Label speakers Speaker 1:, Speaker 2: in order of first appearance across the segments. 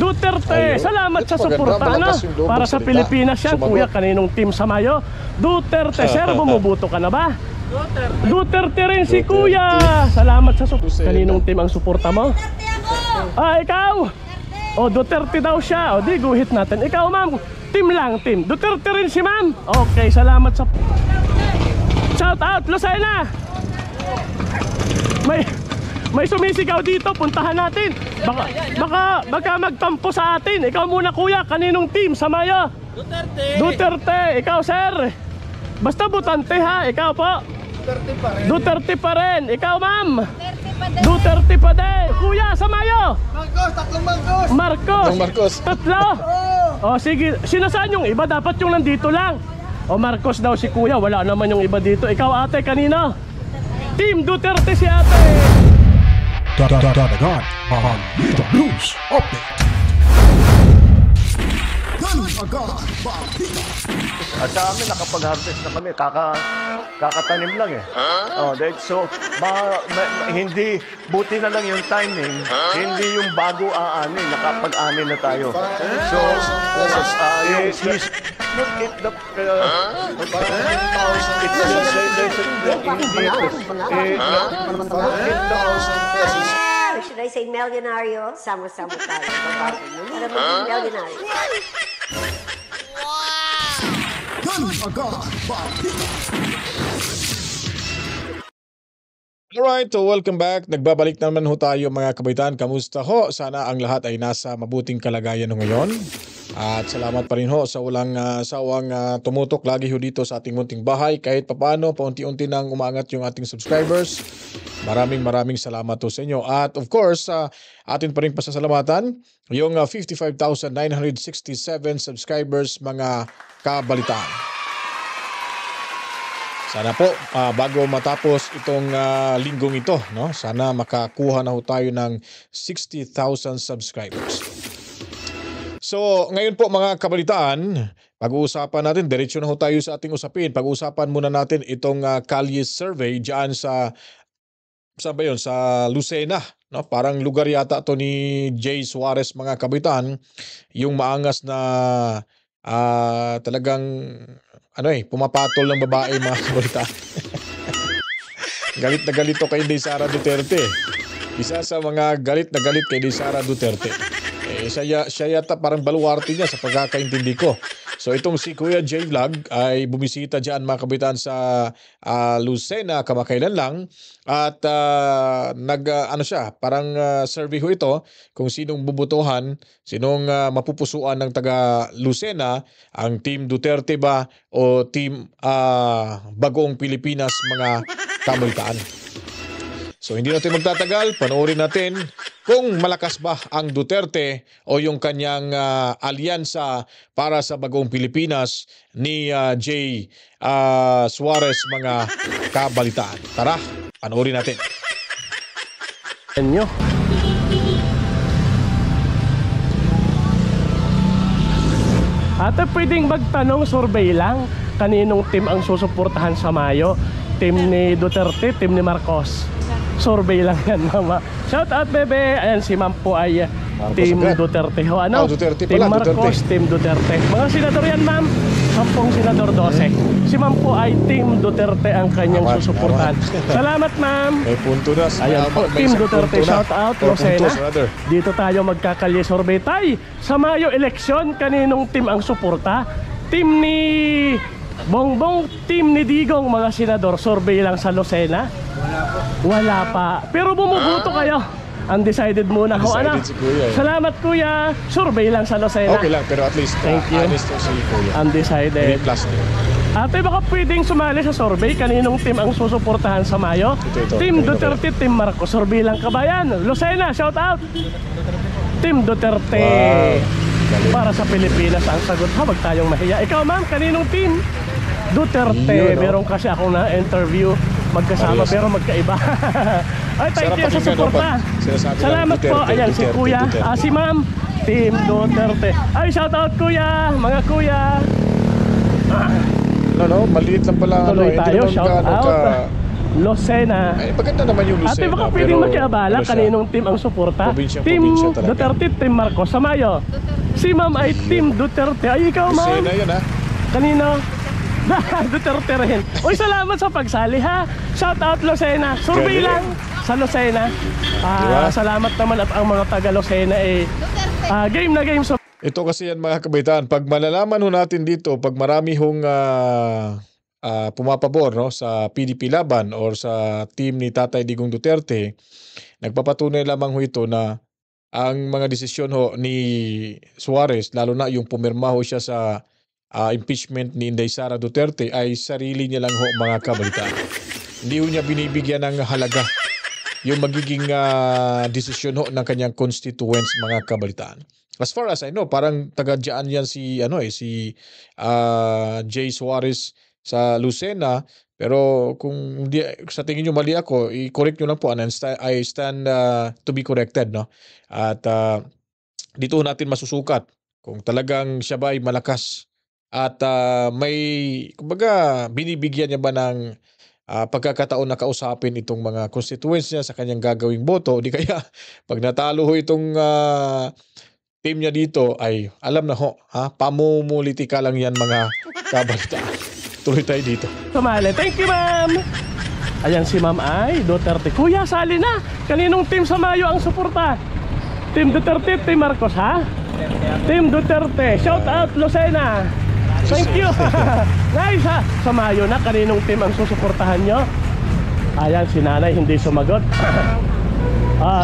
Speaker 1: Duterte, salamat sa suporta na para sa Pilipinas yan. Kuya, kaninong team Samayo? Duterte, sir, bumubuto ka na ba? Duterte rin si Kuya. Salamat sa suporta. Kaninong team ang suporta mo? Ikaw? Duterte daw siya. Di guhit natin. Ikaw, ma'am, team lang, team. Duterte rin si ma'am. Okay, salamat sa... Shout out, Lucena. May sumisigaw dito, puntahan natin. Baka magtampo sa atin. Ikaw muna, Kuya, kaninong team Samayo? Duterte. Ikaw, sir? Basta butante ha, ikaw po. Duterte pa rin. Ikaw, ma'am? Duterte pa din. Kuya, Samayo? Marcos. Tatlo? Sige. Sinasaan yung iba? Dapat yung nandito lang. Marcos daw si Kuya. Wala naman yung iba dito. Ikaw, ate, kanina? Team Duterte si ate.
Speaker 2: Dadagan ang Balita News Update.
Speaker 3: At sa amin, nakapag-harvest na kami. Kakatanim lang eh. So, hindi, buti na lang yung timing. Hindi yung bago aanin. Nakapag-anin na tayo. So,
Speaker 4: should I say milyonaryo? Sama-sama tayo. Para maging milyonaryo.
Speaker 2: Alright, so welcome back. Nagbabalik naman ho tayo mga kabaitan. Kamusta ho? Sana ang lahat ay nasa mabuting kalagayan ngayon. At salamat pa rin ho sa walang sawang tumutok lagi ho dito sa ating munting bahay. Kahit papaano, paunti-unti nang umangat yung ating subscribers. Maraming salamat ho sa inyo. At of course, atin pa rin pasasalamatan yung 55,967 subscribers mga kabalitaan. Sana po bago matapos itong linggong ito, no? Sana makakuha na ho tayo ng 60,000 subscribers. So, ngayon po mga kabalitaan, pag-uusapan natin, diretso na ho tayo sa ating usapin. Pag-uusapan muna natin itong Kalye survey diyan sa Lucena, no? Parang lugar yata to ni Jay Suarez mga kabalitaan, yung maangas na talagang pumapatol ng babae mga kabalitaan. Galit na galit to kay Sara Duterte. Isa sa mga galit na galit kay Sara Duterte. Siya yata parang baluarte niya sa pagkakaintindi ko. So itong si Kuya J Vlog ay bumisita dyan mga kabitan sa Lucena kamakailan lang. At parang survey ho ito kung sinong bubutuhan, sinong mapupusuan ng taga Lucena, ang Team Duterte ba o Team Bagong Pilipinas mga kabalitaan. So hindi natin magtatagal, panoorin natin kung malakas ba ang Duterte o yung kanyang alyansa para sa Bagong Pilipinas ni Jay Suarez mga kabalitaan. Tara, panoorin natin.
Speaker 1: Ate, pwedeng magtanong, survey lang, kaninong team ang susuportahan sa Mayo? Team ni Duterte, team ni Marcos? Survey lang yan, mama. Shout out, bebe. Ayan, si ma'am po ay team Duterte.
Speaker 2: Duterte
Speaker 1: team
Speaker 2: pala,
Speaker 1: Marcos,
Speaker 2: Duterte.
Speaker 1: team Duterte. Mga senador yan, ma'am. 10 senador, 12. Si ma'am po ay team Duterte ang kanyang susuportahan. Salamat, ma'am.
Speaker 2: May punto na.
Speaker 1: Ayan po, team Duterte. Shout out, Lucena. Dito tayo magkakalye survey tayo. Sa Mayo election, kaninong team ang suporta? Team ni Bongbong, team ni Digong, mga senador. Survey lang sa Lucena. Wala pa. Pero bumubuto kayo. Undecided muna ho.
Speaker 2: Undecided si Kuya, eh.
Speaker 1: Salamat, Kuya. Survey lang sa Lucena.
Speaker 2: Okay lang, pero at least
Speaker 1: Thank you.
Speaker 2: honest to si Kuya.
Speaker 1: Undecided.
Speaker 2: Plus
Speaker 1: Ate, baka pwedeng sumali sa survey kaninong team ang susuportahan sa Mayo?
Speaker 2: Ito.
Speaker 1: Team Duterte, Team Marcos. Survey lang kabayan. Lucena, shout out. Team Duterte.
Speaker 2: Wow.
Speaker 1: Para sa Pilipinas ang sagot. Huwag tayong mahiya. Ikaw, ma'am, kaninong team? Duterte. Meron kasi akong na-interview magkasama pero magkaiba. Ay, thank you sa suporta. Salamat po. Ayan, si Kuya. Si ma'am, Team Duterte. Ay, shout out, Kuya. Mga Kuya.
Speaker 2: maliit lang pala.
Speaker 1: Tuloy tayo, shout out. Lucena.
Speaker 2: Ay, maganda naman yung Lucena.
Speaker 1: Ate, baka pwedeng
Speaker 2: pero
Speaker 1: makiabala
Speaker 2: ano siya?
Speaker 1: kaninong team ang suporta? Team
Speaker 2: Probinsya talaga.
Speaker 1: Duterte, Team Marcos. Sa Mayo. Si Ma'am ay Team Duterte. Ay, ikaw, Ma'am.
Speaker 2: Lucena yun, ha?
Speaker 1: Kanino? Duterte rin. Uy, salamat sa pagsali, ha? Shout out Lucena. Survey
Speaker 2: Galing.
Speaker 1: lang sa Lucena.
Speaker 2: Diba?
Speaker 1: Salamat naman at ang mga taga Lucena game na game.
Speaker 2: Ito kasi yan mga kabaitaan, pag malalaman ho natin dito, pag marami hong pumapabor, no, sa PDP Laban or sa team ni Tatay Digong Duterte, nagpapatunay lamang ho ito na ang mga desisyon ho ni Suarez, lalo na yung pumirma ho siya sa impeachment ni Inday Sara Duterte, ay sarili niya lang ho mga kabaitaan. Hindi ho niya binibigyan ng halaga yung magiging desisyon ho ng kanyang constituents mga kabalitaan. As far as I know, parang taga-diyan yan si Jay Suarez sa Lucena, pero kung hindi, sa tingin nyo mali ako, i-correct nyo lang po, and I stand to be corrected, no? At dito natin masusukat kung talagang siya ba ay malakas at may kumbaga binibigyan niya ba ng pagkakataon na kausapin itong mga constituents niya sa kanyang gagawing boto, di kaya pag natalo ho itong team niya dito ay alam na ho, pamumulitika lang yan mga kabalita. Tuloy tayo dito.
Speaker 1: Sumali. Thank you, ma'am. Ayan si ma'am ay Duterte. Kuya, sali na. Kaninong team sa Mayo ang suporta? Team Duterte, Team Marcos, ha? Team Duterte. Shout out Lucena. Thank you. Nice, ha? Sa Mayo na, kaninong team ang susuportahan nyo? Ayan, si nanay hindi sumagot.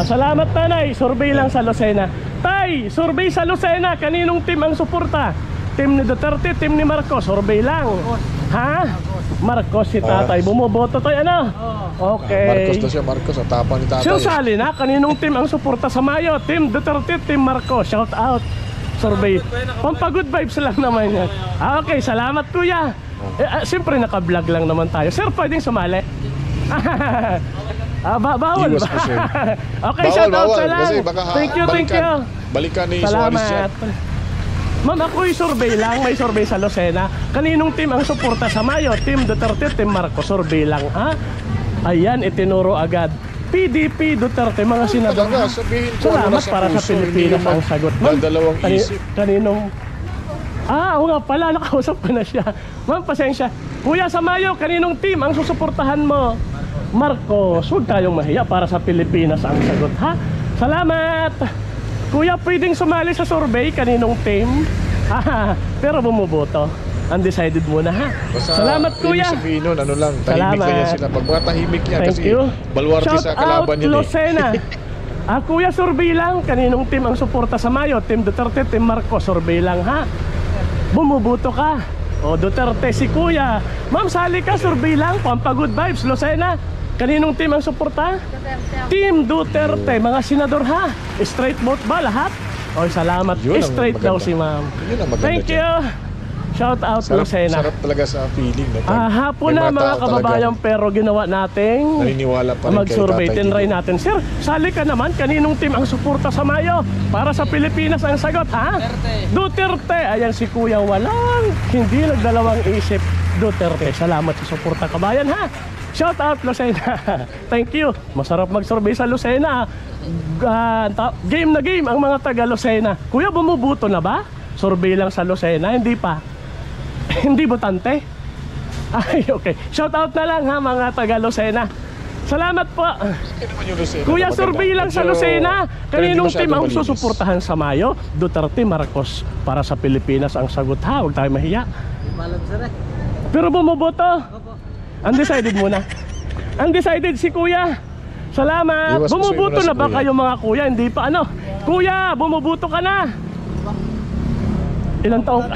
Speaker 1: Salamat, nanay. Survey lang sa Lucena. Tay, survey sa Lucena. Kaninong team ang suporta? Team ni Duterte, team ni Marcos. Survey lang. Ha? Marcos si tatay. Bumoboto tayo, ano? Okay.
Speaker 2: Marcos to siya, Marcos. Ang tapang ni tatay.
Speaker 1: So, sali na. Kaninong team ang suporta sa Mayo? Team Duterte, team Marcos. Shout out. Survey. Pampagood vibes lang naman yan. Okay, salamat kuya. Siyempre naka-vlog lang naman tayo. Sir, pwedeng sumali? Bawal
Speaker 2: Iwas
Speaker 1: ba?
Speaker 2: kasi.
Speaker 1: Okay, shout out sa lang.
Speaker 2: Kasi baka
Speaker 1: Thank you.
Speaker 2: balikan ni Suarez yan.
Speaker 1: Salamat. Ma'am, ako'y survey lang. May survey sa Lucena. Kaninong team ang suporta sa Mayo? Team Duterte, Team Marcos. Survey lang, ha? Ayan, itinuro agad. PDP, Duterte, mga senador.
Speaker 2: Talaga, sabihin ko ano
Speaker 1: Salamat
Speaker 2: nasa
Speaker 1: para sa
Speaker 2: puso,
Speaker 1: Pilipinas
Speaker 2: hindi
Speaker 1: ang sagot. Ma'am,
Speaker 2: dalawang isip.
Speaker 1: Kaninong... oo nga pala, nakausap ko na siya. Ma'am, pasensya. Kuya, sa Mayo, kaninong team ang susuportahan mo? Marcos, huwag tayong mahiya, para sa Pilipinas ang sagot, ha? Salamat! Kuya, pwedeng sumali sa survey, kaninong team? Pero bumuboto. Undecided muna, ha?
Speaker 2: Basta,
Speaker 1: salamat, kuya!
Speaker 2: Ibig sabihin nun, ano lang, tahimik lang yan sila. Pag mga tahimik niya,
Speaker 1: Thank
Speaker 2: kasi
Speaker 1: you.
Speaker 2: baluarte sa kalaban
Speaker 1: Shout
Speaker 2: niya.
Speaker 1: out Lucena. Kuya, survey lang. Kaninong team ang suporta sa Mayo? Team Duterte, Team Marcos. Survey lang, ha? Bumubuto ka. O, Duterte si kuya. Ma'am, sali ka, survey lang. Pampagood vibes, Lucena. Kaninong team ang suporta? Team Duterte. Mga senador, ha? Straight vote ba lahat? O, salamat.
Speaker 2: Yun ang
Speaker 1: Straight
Speaker 2: maganda.
Speaker 1: daw si ma'am.
Speaker 2: Yun ang maganda
Speaker 1: Thank
Speaker 2: dyan.
Speaker 1: you. Shout out Lucena.
Speaker 2: Sarap talaga sa feeling. No?
Speaker 1: Hapon na mga kababayan, pero ginawa nating
Speaker 2: naniniwala pa rin
Speaker 1: mag-survey.
Speaker 2: kay Tatay
Speaker 1: Tinry
Speaker 2: Digong.
Speaker 1: natin. Sir, sali ka naman. Kaninong team ang suporta sa Mayo? Para sa Pilipinas ang sagot, ha? Duterte. Ayan si kuya, walang hindi nagdalawang isip. Duterte. Salamat sa suporta, kabayan, ha? Shout out Lucena. Thank you. Masarap mag-survey sa Lucena. Game na game ang mga taga Lucena. Kuya, bumubuto na ba? Survey lang sa Lucena, hindi pa. Hindi botante? Ay, okay. Shout out na lang, ha, mga taga Lucena. Salamat po. Kuya, survey lang sa Lucena. Kaninong team ang susuportahan sa Mayo? Duterte, Marcos. Para sa Pilipinas ang sagot, ha? Huwag tayo mahiya. Pero bumuboto? Undecided muna. Undecided si kuya. Salamat.
Speaker 2: Iwas ko
Speaker 1: Bumubuto
Speaker 2: sa'yo
Speaker 1: na ba
Speaker 2: kuya.
Speaker 1: kayo mga kuya? Hindi pa ano? Kuya, bumubuto ka na. Ilang taong?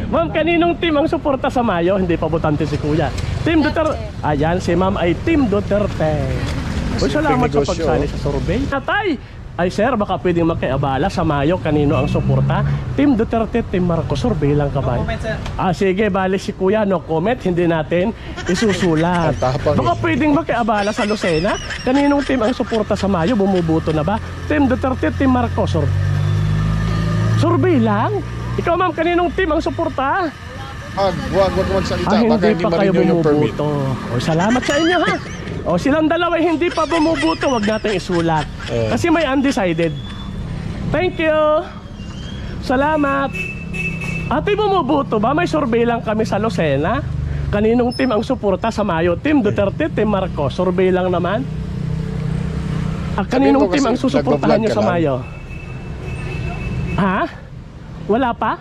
Speaker 1: Ma'am, kaninong team ang suporta sa Mayo? Hindi pa botante si kuya. Team Duterte. Ayan, si ma'am ay Team Duterte. Uy, salamat sa
Speaker 2: negosyo.
Speaker 1: pagsali sa survey. Tatay! Ay sir, baka pwedeng makiabala sa Mayo. Kanino ang suporta? Team Duterte, Team Marcos. Survey lang ka ba? No comment, sir. Sige, bali si kuya. No comment. Hindi natin isusulat.
Speaker 2: Ang tapang,
Speaker 1: Baka pwedeng makiabala sa Lucena. Kaninong team ang suporta sa Mayo? Bumubuto na ba? Team Duterte, Team Marcos. Survey lang? Ikaw ma'am, kaninong team ang suporta?
Speaker 2: Huwag magsalita. Baka
Speaker 1: hindi
Speaker 2: hindi
Speaker 1: pa kayo
Speaker 2: ma-renew yung permit.
Speaker 1: bumubuto. O, salamat sa inyo ha. O, silang dalawa hindi pa bumubuto, wag natin isulat. Kasi may undecided. Thank you. Salamat. Ate, bumubuto ba? May survey lang kami sa Lucena. Kaninong team ang suporta sa Mayo? Team Duterte, Team Marcos. Survey lang naman. Kaninong
Speaker 2: Sabihin mo
Speaker 1: team
Speaker 2: kasi
Speaker 1: ang susuportahan
Speaker 2: nagbablog
Speaker 1: nyo
Speaker 2: ka
Speaker 1: sa
Speaker 2: lang.
Speaker 1: Mayo? Ha? Wala pa?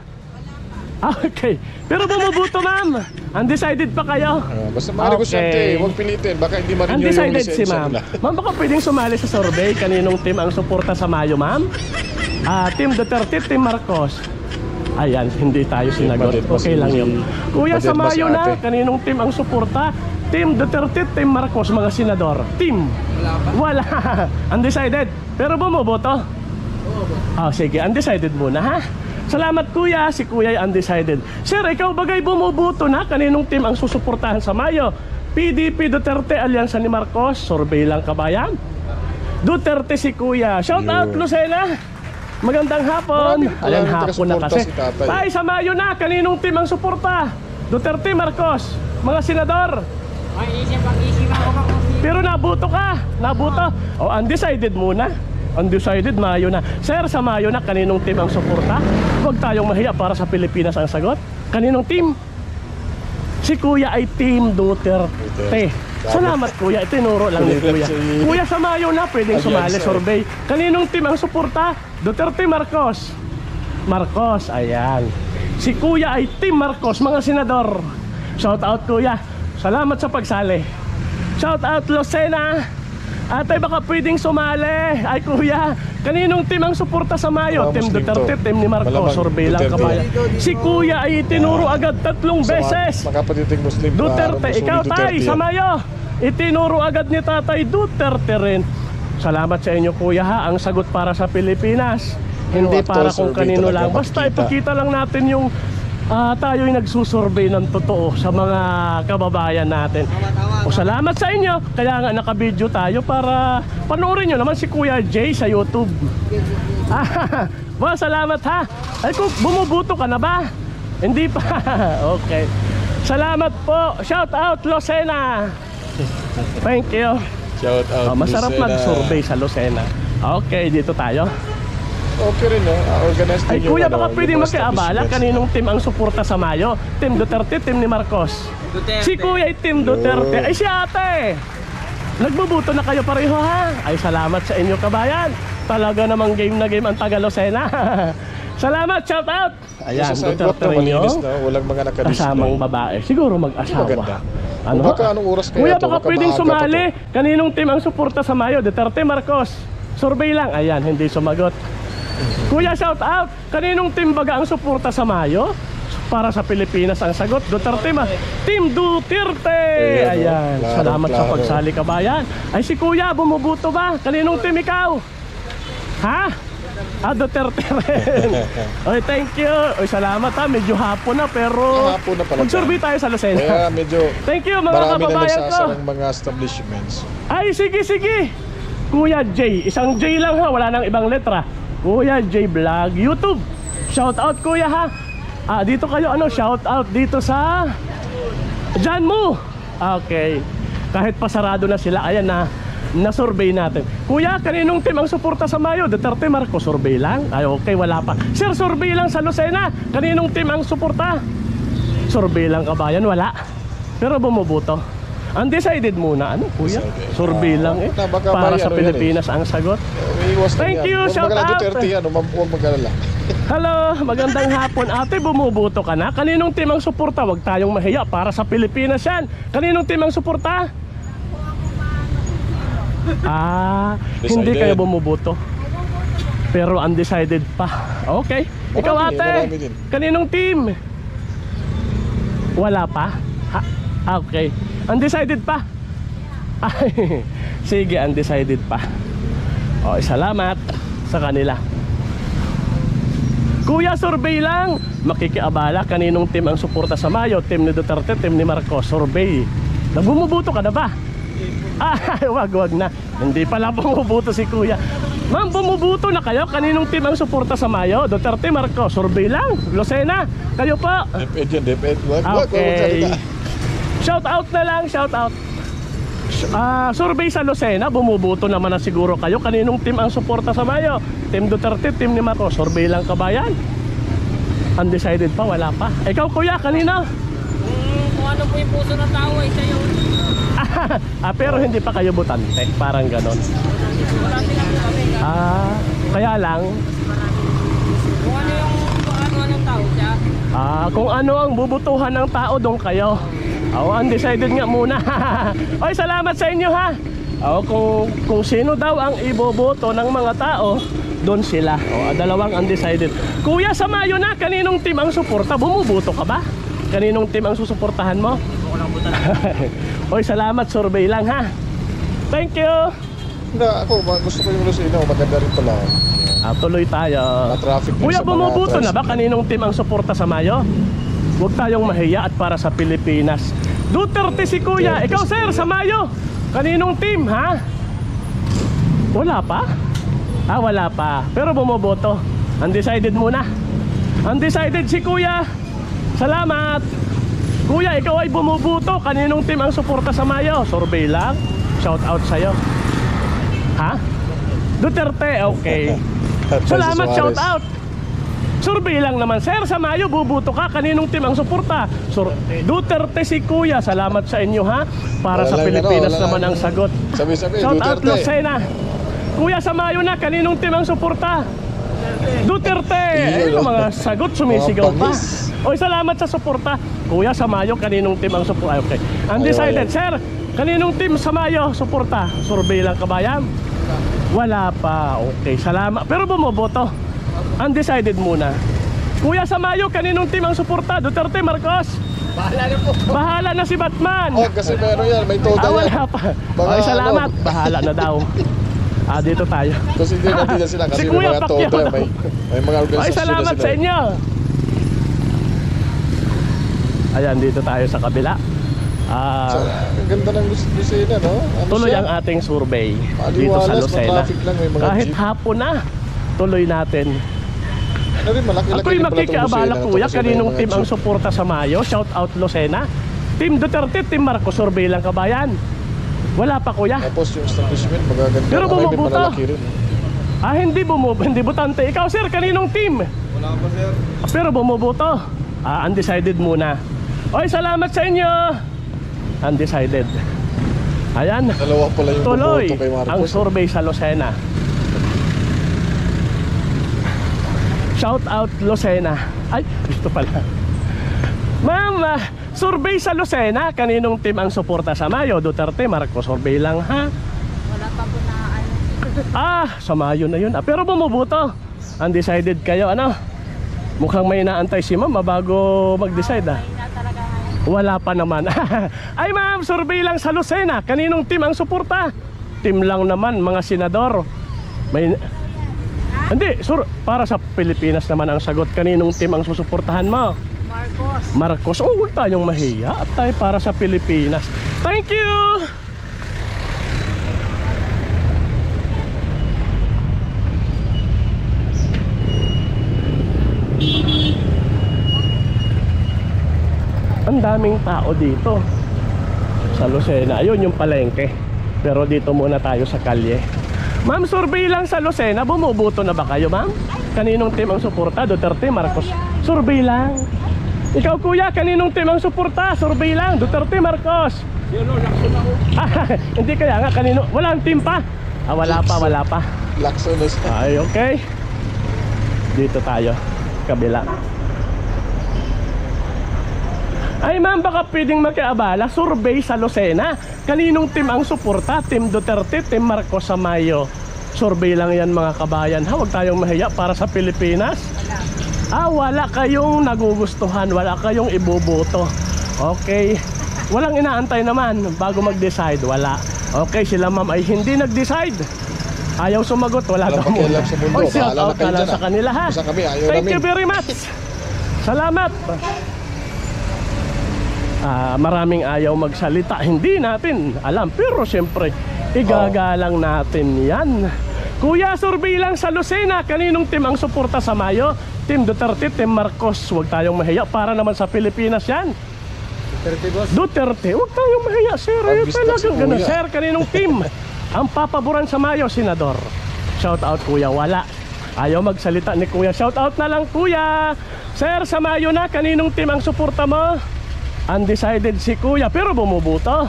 Speaker 1: Okay. Pero bumubuto, ma'am. Undecided pa kayo.
Speaker 2: Basta mga negosyante, huwag pilitin. Baka hindi ma-renew yung
Speaker 1: Undecided si
Speaker 2: lisensya
Speaker 1: ma'am.
Speaker 2: nila.
Speaker 1: Ma'am, baka pwedeng sumali sa survey. Kaninong team ang suporta sa Mayo, ma'am? Team Duterte, Team Marcos. Ayan, hindi tayo sinagot.
Speaker 2: Madid ba
Speaker 1: Okay
Speaker 2: si-
Speaker 1: lang yun. Kuya,
Speaker 2: madid
Speaker 1: sa
Speaker 2: ba si
Speaker 1: Mayo na,
Speaker 2: ate?
Speaker 1: kaninong team ang suporta? Team Duterte, Team Marcos, mga senador. Team. Wala. Undecided. Pero bumuboto? Sige, undecided muna ha. Salamat kuya, si kuya ay undecided. Sir, ikaw bagay bumuboto na? Kaninong team ang susuportahan sa Mayo? PDP, Duterte, Alyansa ni Marcos. Survey lang kabayan. Duterte si kuya. Shout out Lucena. Magandang hapon.
Speaker 2: Marami
Speaker 1: Ayan,
Speaker 2: palang
Speaker 1: hapon na
Speaker 2: taga-suporta
Speaker 1: kasi.
Speaker 2: si tatay.
Speaker 1: Tay, sa Mayo na, kaninong team ang suporta? Duterte, Marcos, mga senador. Pero nabuto ka. Nabuto. Undecided muna. Undecided, Mayo na. Sir, sa Mayo na, kaninong team ang suporta? Huwag tayong mahiya para sa Pilipinas ang sagot. Kaninong team? Si Kuya ay Team Duterte. Salamat Kuya, itinuro lang ni Kuya. Kuya, sa Mayo na, pwedeng sumali survey. Kaninong team ang suporta? Duterte, Marcos. Marcos, ayan. Si Kuya ay Team Marcos, mga senador. Shout out Kuya. Salamat sa pagsali. Shout out Lucena. Ate, baka pwedeng sumali. Ay Kuya, kaninong team ang suporta sa Mayo?
Speaker 2: Mga
Speaker 1: Team
Speaker 2: Muslim
Speaker 1: Duterte,
Speaker 2: to.
Speaker 1: Team ni Marcos.
Speaker 2: Malamang
Speaker 1: Survey lang
Speaker 2: Duterte.
Speaker 1: kabayan. Si Kuya ay itinuro agad 3 beses.
Speaker 2: Mga kapatiting Muslim.
Speaker 1: Duterte,
Speaker 2: Musuli
Speaker 1: ikaw tay,
Speaker 2: Duterte
Speaker 1: sa
Speaker 2: yan.
Speaker 1: Mayo. Itinuro agad ni Tatay Duterte rin. Salamat sa inyo Kuya ha. Ang sagot para sa Pilipinas. Hindi
Speaker 2: actual
Speaker 1: para kung
Speaker 2: survey
Speaker 1: kanino
Speaker 2: talaga
Speaker 1: lang. Basta
Speaker 2: makikita.
Speaker 1: ipakita lang natin yung tayo'y nagsusurvey ng totoo sa mga kababayan natin. O salamat sa inyo. Kaya nga nakabideo tayo para panoorin nyo naman si Kuya Jay sa YouTube. Salamat ha. Ay kung bumubuto ka na ba? Hindi pa. Okay. Salamat po. Shout out Lucena. Thank you.
Speaker 2: Shout out
Speaker 1: Masarap
Speaker 2: Lucena.
Speaker 1: mag-survey sa Lucena. Okay, dito tayo.
Speaker 2: Okay rin organized
Speaker 1: Ay
Speaker 2: din yung
Speaker 1: kuya,
Speaker 2: ano,
Speaker 1: baka
Speaker 2: yung
Speaker 1: pwedeng
Speaker 2: mga
Speaker 1: makiabala.
Speaker 2: establishments.
Speaker 1: Kaninong team ang suporta sa Mayo? Team Duterte, Team ni Marcos.
Speaker 5: Duterte.
Speaker 1: Si kuya ay Team Duterte. Ay si ate, nagbubuto na kayo pareho ha. Ay salamat sa inyo kabayan. Talaga namang game na game ang taga Lucena. Salamat, shout out. Ayan,
Speaker 2: Sa
Speaker 1: Duterte
Speaker 2: na
Speaker 1: rin yun.
Speaker 2: malinis na, walang mga nakadisplay.
Speaker 1: Kasamang babae. Siguro mag-asawa.
Speaker 2: Maganda.
Speaker 1: Ano?
Speaker 2: Baka anong oras kaya
Speaker 1: Kuya,
Speaker 2: to?
Speaker 1: baka
Speaker 2: Baka
Speaker 1: pwedeng
Speaker 2: maaga pa
Speaker 1: sumali. Kaninong team ang suporta sa Mayo? Duterte, Marcos. Survey lang. Ayan, hindi sumagot. Kuya, shout out. Kaninong team baga ang suporta sa Mayo? Para sa Pilipinas ang sagot. Duterte, Team Duterte. Ayan.
Speaker 2: Klaro,
Speaker 1: Salamat sa
Speaker 2: klaro.
Speaker 1: pagsali kabayan. Ay si Kuya, bumubuto ba? Kaninong team ikaw? Ha? Duterte rin. Oy, thank you. Oy, salamat ha. Medyo hapon na pero
Speaker 2: Hapon na pala.
Speaker 1: mag-survey tayo sa Lucena.
Speaker 2: Kaya medyo
Speaker 1: Thank you mga
Speaker 2: marami na
Speaker 1: kababayan ko.
Speaker 2: nagsasarang mga establishments.
Speaker 1: Ay, sige, sige. Kuya J. Isang J lang ha. Wala nang ibang letra. Kuya J Vlog YouTube. Shout out kuya ha. Dito kayo shout out dito sa Jan Mo. Okay. Kahit pasarado na sila, ayan na survey natin. Kuya, kaninong team ang suporta sa Mayo? Duterte, Marcos, survey lang? Ay okay, wala pa. Sir, survey lang sa Lucena. Kaninong team ang suporta? Survey lang kabayan, wala. Pero bumubuto. Undecided muna, kuya?
Speaker 2: Undecided.
Speaker 1: Survey lang
Speaker 2: baka
Speaker 1: para
Speaker 2: may
Speaker 1: sa
Speaker 2: yan
Speaker 1: Pilipinas ang sagot.
Speaker 2: Iwas
Speaker 1: Thank you,
Speaker 2: Huwag
Speaker 1: shout
Speaker 2: magala
Speaker 1: out.
Speaker 2: Duterte yan, huwag mag-alala.
Speaker 1: Hello, magandang hapon. Ate, bumubuto ka na? Kaninong team ang suporta? Huwag tayong mahiya para sa Pilipinas yan. Kaninong team ang suporta? Hindi kayo bumubuto. Pero undecided pa. Okay. Ikaw ate,
Speaker 2: marami din.
Speaker 1: kaninong team? Wala pa? Okay. Undecided pa? Ay, sige, undecided pa. Salamat sa kanila. Kuya, survey lang. Makikiabala, kaninong team ang suporta sa Mayo? Team ni Duterte, team ni Marcos. Survey. Nagbumubuto ka na ba? Wag na. Hindi pala bumubuto si Kuya. Ma'am, bumubuto na kayo? Kaninong team ang suporta sa Mayo? Duterte, Marcos, Survey lang, Lucena. Kayo pa.
Speaker 2: DepEd yan, DepEd. Wag
Speaker 1: Okay.
Speaker 2: magsalita.
Speaker 1: Shout out na lang, shout out. Survey sa Lucena, bumubuto naman na siguro kayo. Kaninong team ang suporta sa Mayo? Team Duterte, team ni Marcos, Survey lang kabayan. Undecided pa, wala pa. Ikaw Kuya, kanino?
Speaker 5: Kung ano po yung puso ng tao ay sa'yo.
Speaker 1: Pero hindi pa kayo butante, parang ganon.
Speaker 5: Wala sila po kami.
Speaker 1: Kaya lang,
Speaker 5: Kung ano yung anong tao siya.
Speaker 1: kung ano ang bubutuhan ng tao, doon kayo. Undecided nga muna. Oy, salamat sa inyo ha. Kung sino daw ang iboboto ng mga tao, doon sila. Dalawang undecided. Kuya, sa Mayo na, kaninong team ang suporta? Bumuboto ka ba? Kaninong team ang susuportahan mo?
Speaker 5: Ako lang buta lang.
Speaker 1: Oy, salamat, survey lang ha. Thank you.
Speaker 2: Hindi, ako gusto ko yung Lucena. Maganda rin pala.
Speaker 1: Tuloy tayo.
Speaker 2: Na-traffic din
Speaker 1: Kuya,
Speaker 2: sa mga
Speaker 1: bumuboto na ba?
Speaker 2: tricycle.
Speaker 1: Kaninong team ang suporta sa Mayo? Huwag tayong mahiya at para sa Pilipinas. Duterte si Kuya. Ikaw sir, sa Mayo, kaninong team ha? Wala pa? Wala pa. Pero bumuboto. Undecided muna. Undecided si Kuya. Salamat. Kuya, ikaw ay bumuboto. Kaninong team ang suporta sa Mayo? Survey lang. Shout out sa'yo. Ha? Duterte, okay. Salamat, shout out. Survey lang naman. Sir, sa Mayo, bubuto ka. Kaninong team ang suporta? Duterte si Kuya. Salamat sa inyo ha. Para sa Pilipinas naman ang sagot.
Speaker 2: Sabi-sabi,
Speaker 1: Shout out
Speaker 2: Duterte.
Speaker 1: Lucena. Kuya, sa Mayo na, kaninong team ang suporta? Duterte. Ayun, mga sagot, sumisigaw pa. Oy, salamat sa suporta. Kuya, sa Mayo, kaninong team ang suporta? Okay. Undecided. Sir, kaninong team sa Mayo suporta? Survey lang kabayan? Wala pa. Okay, salamat. Pero bumuboto. Undecided muna. Kuya, sa Mayo, kaninong team ang suporta? Duterte, Marcos?
Speaker 5: Bahala na po.
Speaker 1: Bahala na si Batman.
Speaker 2: Kasi meron yan, may toda yan.
Speaker 1: Wala pa. Okay, salamat. Bahala na daw. Dito tayo.
Speaker 2: Kasi hindi natin sila kasi
Speaker 1: Si
Speaker 2: may
Speaker 1: Kuya
Speaker 2: mga
Speaker 1: Pacquiao
Speaker 2: toda,
Speaker 1: daw.
Speaker 2: may mga organisasyon
Speaker 1: Okay, salamat
Speaker 2: na
Speaker 1: sa
Speaker 2: sila.
Speaker 1: inyo. Ayan, dito tayo sa kabila.
Speaker 2: Ang ganda ng Lucena, no? Ano
Speaker 1: Tuloy
Speaker 2: siya?
Speaker 1: ang ating survey dito sa
Speaker 2: Maliwalas,
Speaker 1: Lucena.
Speaker 2: matraffic lang, may mga
Speaker 1: Kahit
Speaker 2: jeep.
Speaker 1: hapon na, tuloy natin.
Speaker 2: Ano rin, malaki-laki
Speaker 1: Ako'y
Speaker 2: din pala itong
Speaker 1: makikiabala
Speaker 2: Lucena.
Speaker 1: Kuya,
Speaker 2: Ito kasi may
Speaker 1: kaninong
Speaker 2: mga
Speaker 1: team ang
Speaker 2: jeep.
Speaker 1: suporta sa Mayo? Shout out Lucena. Team Duterte, Team Marcos, survey lang kabayan. Wala pa Kuya.
Speaker 2: Tapos yung establishment, magaganda.
Speaker 1: Pero
Speaker 2: Ay, may
Speaker 1: bumubuto.
Speaker 2: malalaki rin.
Speaker 1: Hindi butante. Ikaw sir, kaninong team?
Speaker 2: Wala pa, sir.
Speaker 1: Pero bumuboto. Undecided muna. Oy, salamat sa inyo. Undecided. Ayan.
Speaker 2: Dalawa pala yung
Speaker 1: Tuloy
Speaker 2: bumoto kay Marcos.
Speaker 1: ang survey sa Lucena. Shout out Lucena. Ay, gusto pala. Ma'am, survey sa Lucena. Kaninong team ang suporta sa Mayo? Duterte, Marcos, survey lang ha?
Speaker 5: Wala pa po na
Speaker 1: Sa Mayo na yun. Pero bumuboto. Undecided kayo, ano? Mukhang may inaantay si ma'am bago mag-decide
Speaker 5: May na talaga ngayon.
Speaker 1: Wala pa naman. Ay ma'am, survey lang sa Lucena. Kaninong team ang suporta? Team lang naman, mga senador. May... Hindi, para sa Pilipinas naman ang sagot. Kaninong team ang susuportahan mo?
Speaker 5: Marcos.
Speaker 1: Marcos. Huwag tayong mahiya. At tayo para sa Pilipinas. Thank you! Ang daming tao dito sa Lucena. Ayun yung palengke. Pero dito muna tayo sa kalye. Ma'am, survey lang sa Lucena. Bumuboto na ba kayo, ma'am? Kaninong team ang suporta? Duterte, Marcos? Survey lang. Ikaw, kuya, kaninong team ang suporta? Survey lang. Duterte, Marcos? Hindi kaya nga, kanino? Walang team pa? Wala pa.
Speaker 2: Lacson na siya.
Speaker 1: Ay, okay. Dito tayo. Kabila. Ay ma'am, baka pwedeng makiabala. Survey sa Lucena. Kaninong team ang suporta? Team Duterte, Team Marcos sa Mayo. Survey lang yan mga kabayan ha. Huwag tayong mahiya para sa Pilipinas. Wala kayong nagugustuhan. Wala kayong iboboto. Okay. Walang inaantay naman bago mag-decide. Wala. Okay, sila ma'am ay hindi nag-decide. Ayaw sumagot. Wala daw
Speaker 2: Walang
Speaker 1: muna.
Speaker 2: pakialam sa mundo.
Speaker 1: Oy, shout
Speaker 2: Bahala na
Speaker 1: out
Speaker 2: kayo
Speaker 1: na lang
Speaker 2: dyan,
Speaker 1: sa kanila ha.
Speaker 2: Basta kami, ayaw
Speaker 1: Thank
Speaker 2: namin.
Speaker 1: you very much. Salamat. Maraming ayaw magsalita, hindi natin alam, pero siyempre igagalang natin yan. Kuya, survey lang sa Lucena, kaninong team ang suporta sa Mayo? Team Duterte, Team Marcos. Huwag tayong mahiya, para naman sa Pilipinas yan.
Speaker 6: Duterte, boss.
Speaker 1: Duterte, huwag tayong mahiya, sir. Ayun talagang ganun. Sir, kaninong team ang papaboran sa Mayo? Senador. Shout out, kuya. Wala. Ayaw magsalita ni kuya. Shout out na lang, kuya. Sir, sa Mayo na, kaninong team ang suporta mo? Undecided si kuya, pero bumubuto.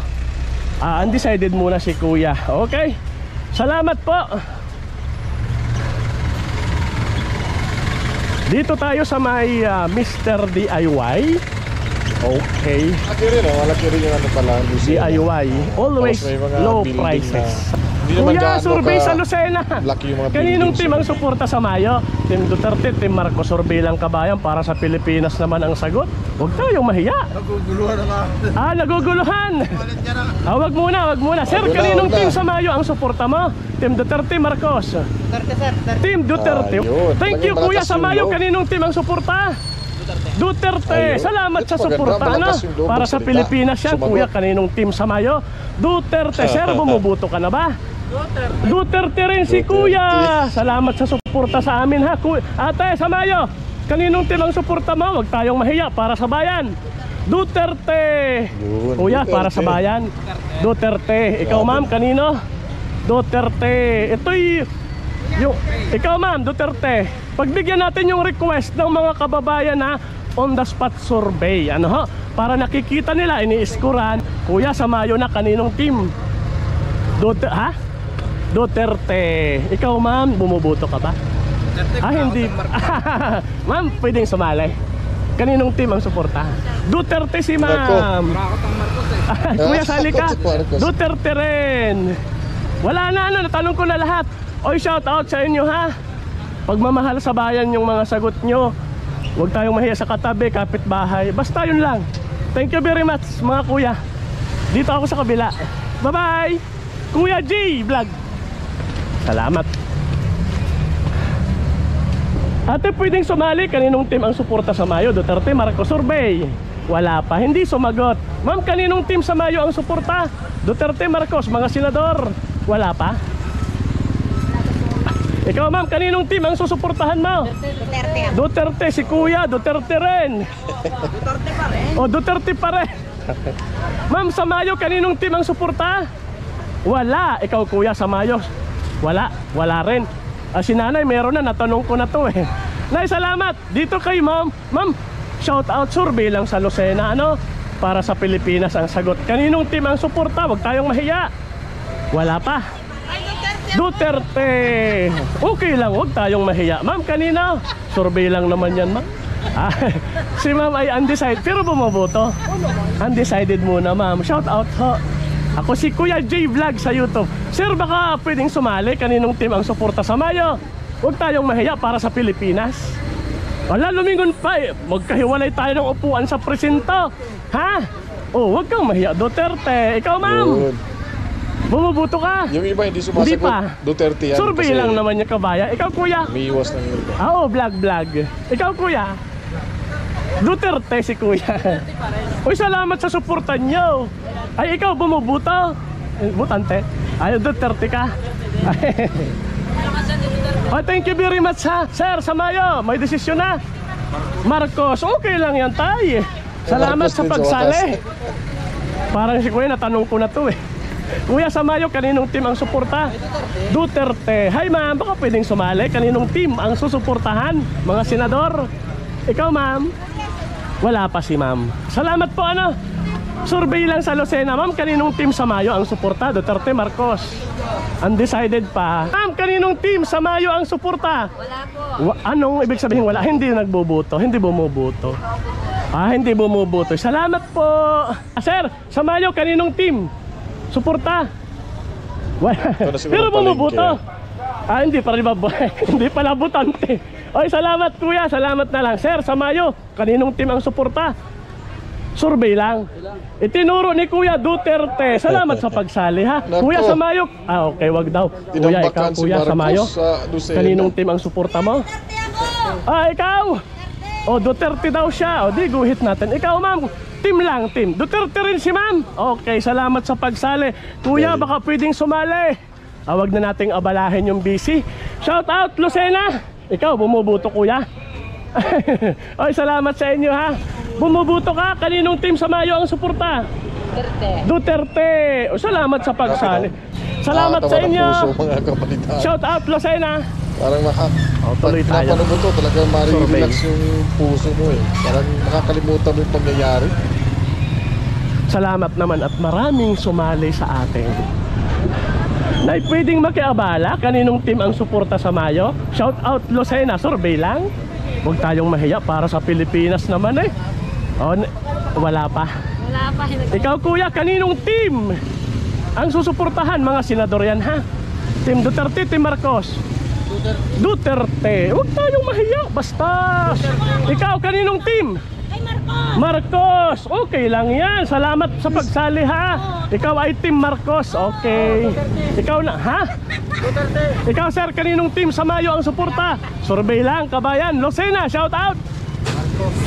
Speaker 1: Undecided muna si kuya. Okay, salamat po. Dito tayo sa may Mr. DIY. Okay,
Speaker 2: Malaki rin, malaki rin yung ano pala.
Speaker 1: DIY, always
Speaker 2: Tapos may mga
Speaker 1: low
Speaker 2: building
Speaker 1: prices.
Speaker 2: Hindi naman
Speaker 1: Kuya,
Speaker 2: gaano
Speaker 1: survey
Speaker 2: ka
Speaker 1: sa Lucena.
Speaker 2: laki yung mga
Speaker 1: Kaninong
Speaker 2: buildings.
Speaker 1: team ang suporta sa Mayo? Team Duterte, Team Marcos. Survey lang kabayan, para sa Pilipinas naman ang sagot. Huwag tayong mahiya.
Speaker 6: Naguguluhan na nga.
Speaker 1: Naguguluhan.
Speaker 6: Ulit yan na.
Speaker 1: Wag muna, wag muna. Sir,
Speaker 2: Wag na,
Speaker 1: kaninong
Speaker 2: wag na.
Speaker 1: team sa Mayo ang suporta mo? Team Duterte, Marcos.
Speaker 6: Duterte, sir. Duterte.
Speaker 1: Team Duterte.
Speaker 2: Ayun.
Speaker 1: Thank you,
Speaker 2: Talagang
Speaker 1: kuya.
Speaker 2: malakas
Speaker 1: Sa
Speaker 2: yung
Speaker 1: Mayo,
Speaker 2: loob.
Speaker 1: kaninong team ang suporta? Duterte.
Speaker 2: Ayun.
Speaker 1: Salamat sa
Speaker 2: Maganda,
Speaker 1: suporta.
Speaker 2: malakas yung loob
Speaker 1: Para
Speaker 2: ng
Speaker 1: sa
Speaker 2: salita.
Speaker 1: Pilipinas yan,
Speaker 2: Sumagot.
Speaker 1: kuya. Kaninong team sa Mayo? Duterte. Sir, bumubuto ka na ba? Duterte rin si
Speaker 2: Duterte.
Speaker 1: kuya. Salamat sa suporta sa amin, ha. Ate, sa Mayo, kaninong team ang suporta mo? Huwag tayong mahiya, para sa bayan. Duterte.
Speaker 2: Yun,
Speaker 1: Kuya,
Speaker 2: Duterte.
Speaker 1: para sa bayan. Duterte. Ikaw, ma'am, kanino? Duterte. Ito'y yung, ikaw, ma'am, Duterte. Pagbigyan natin yung request ng mga kababayan na on the spot survey. Ano ho? Para nakikita nila, ini-scorean. Kuya, sa Mayo na, kaninong team? Duterte. Ikaw, ma'am, bumuboto ka ba? Hindi. Ma'am, pwedeng sumali. Kaninong team ang suporta? Duterte si ma'am. Kuya, sali ka.
Speaker 2: Marcos.
Speaker 1: Duterte rin. Wala na, natanong ko na lahat. Oy, shout out sa inyo, ha. Pagmamahal sa bayan yung mga sagot nyo. Huwag tayong mahiya sa katabi, kapitbahay. Basta yun lang. Thank you very much, mga kuya. Dito ako sa kabila. Bye-bye. Kuya G Vlog. Salamat. Ate, pwedeng sumali. Kaninong team ang suporta sa Mayo? Duterte, Marcos. Survey. Wala pa, hindi sumagot. Ma'am, kaninong team sa Mayo ang suporta? Duterte, Marcos. Mga senador. Wala pa. Ikaw, ma'am, kaninong team ang susuportahan mo?
Speaker 4: Duterte.
Speaker 1: Duterte, si kuya. Duterte rin.
Speaker 5: Duterte pa rin.
Speaker 1: O, Duterte pa rin. Ma'am, sa Mayo, kaninong team ang suporta? Wala. Ikaw, kuya, sa Mayo? Wala. Wala rin. Si nanay, meron na. Natanong ko na to eh. Nay, salamat. Dito kay ma'am. Ma'am, shout out, survey lang sa Lucena. Ano? Para sa Pilipinas ang sagot. Kaninong team ang suporta? Huwag tayong mahiya. Wala pa. Duterte. Okay lang, huwag tayong mahiya. Ma'am, kanina? Survey lang naman yan, ma'am. Si ma'am ay undecided, pero bumoboto. Undecided muna, ma'am. Shout out ho. Ako si Kuya J Vlog sa YouTube. Sir, baka pwedeng sumali. Kaninong team ang suporta sa Mayo? Huwag tayong mahiya, para sa Pilipinas. Wala, lumingon pa eh. Magkahiwalay tayo ng upuan sa presinto. Ha? Oh, huwag kang mahiya, Duterte. Ikaw, ma'am.
Speaker 2: Yun.
Speaker 1: Bumubuto ka.
Speaker 2: Yung iba hindi sumasagot.
Speaker 1: Hindi pa.
Speaker 2: Duterte yan.
Speaker 1: Survey
Speaker 2: kasi
Speaker 1: lang naman yung kabaya. Ikaw, kuya.
Speaker 2: may iwas ng iba.
Speaker 1: Oo, vlog. Ikaw, kuya. Duterte si kuya. Uy, salamat sa suporta nyo. Ay, ikaw bumubuto. Butante. Ay, Duterte ka. Oh, thank you very much, ha. Sir, sa Mayo, may desisyon na. Marcos, okay lang yan, tay. Salamat
Speaker 2: Marcos
Speaker 1: sa
Speaker 2: din sa
Speaker 1: pagsali.
Speaker 2: wakas.
Speaker 1: Parang si kuya, natanong ko na to eh. Kuya, sa Mayo, kaninong team ang suporta? Duterte. Hi, ma'am, baka pwedeng sumali. Kaninong team ang susuportahan? Mga senador. Ikaw, ma'am? Wala pa si ma'am. Salamat po, ano? Survey lang sa Lucena. Ma'am, kaninong team sa Mayo ang suporta? Duterte, Marcos. Undecided pa. Ma'am, kaninong team sa Mayo ang suporta?
Speaker 4: Wala po.
Speaker 1: Anong ibig sabihin wala? Hindi nagboboto. Hindi bumuboto. Hindi bumuboto. Salamat po. Sir, sa Mayo, kaninong team? Suporta. Wala.
Speaker 2: Pero siguro
Speaker 1: Pero bumuboto.
Speaker 2: palengke.
Speaker 1: Hindi pa rin hindi pala butante. Oy, salamat kuya, salamat na lang. Sir, sa Mayo, kaninong team ang suporta? Survey lang. Itinuro ni Kuya Duterte. Salamat sa pagsali, ha.
Speaker 2: Nako.
Speaker 1: Kuya, sa Mayo. Okay, wag daw. Kuya, ikaw
Speaker 2: Tinambakan si
Speaker 1: kuya, sa
Speaker 2: Marcos
Speaker 1: Mayo.
Speaker 2: sa Lucena.
Speaker 1: Kaninong team ang suporta mo? Ikaw. Duterte daw siya. Di guhit natin. Ikaw, ma'am. Team lang, team. Duterte rin si ma'am. Okay, salamat sa pagsali. Kuya, baka pwedeng sumali. Wag na nating abalahin yung busy. Shout out, Lucena. Ikaw, bumubuto kuya. Oy, salamat sa inyo ha. Bumubuto ka. Kaninong team sa Mayo ang suporta? Duterte. O, salamat sa pagsali. Salamat sa inyo. Shout out, Lucena.
Speaker 2: Parang
Speaker 1: tuloy tayo.
Speaker 2: napanood mo to, talagang relax yung puso mo eh. Parang nakakalimutan mo yung pangyayari.
Speaker 1: Salamat naman at maraming sumali sa atin. Na pwedeng makiabala kaninong team ang suporta sa Mayo. Shout out Lucena, survey lang. Huwag tayong mahiya para sa Pilipinas naman eh. Wala pa. Ikaw kuya, kaninong team ang susuportahan? Mga senador yan ha. Team Duterte, Team Marcos. Duterte. Huwag tayong mahiya, basta. Ikaw, kaninong team? Marcos. Okay lang yan. Salamat sa pagsali ha. Ikaw ay Team Marcos. Okay. Ikaw na, ha? Ikaw sir, kaninong team sa Mayo ang suporta? Survey lang, kabayan. Lucena, shout out.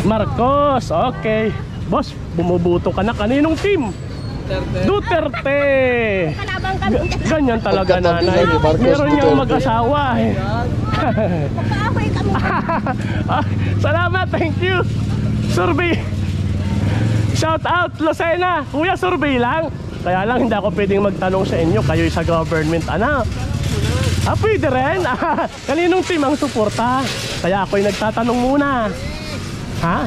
Speaker 1: Marcos. Okay. Boss, bumubuto ka na. Kaninong team? Duterte. Ganyan talaga nanay. Meron niyang mag-asawa eh. Salamat, thank you. Survey. Shout out Lucena. Kuya, survey lang. Kaya lang hindi ako pwedeng magtanong sa inyo. Kayo'y sa government, ano? Pwede rin. Kaninong team ang suporta? Kaya ako'y nagtatanong muna. Ha?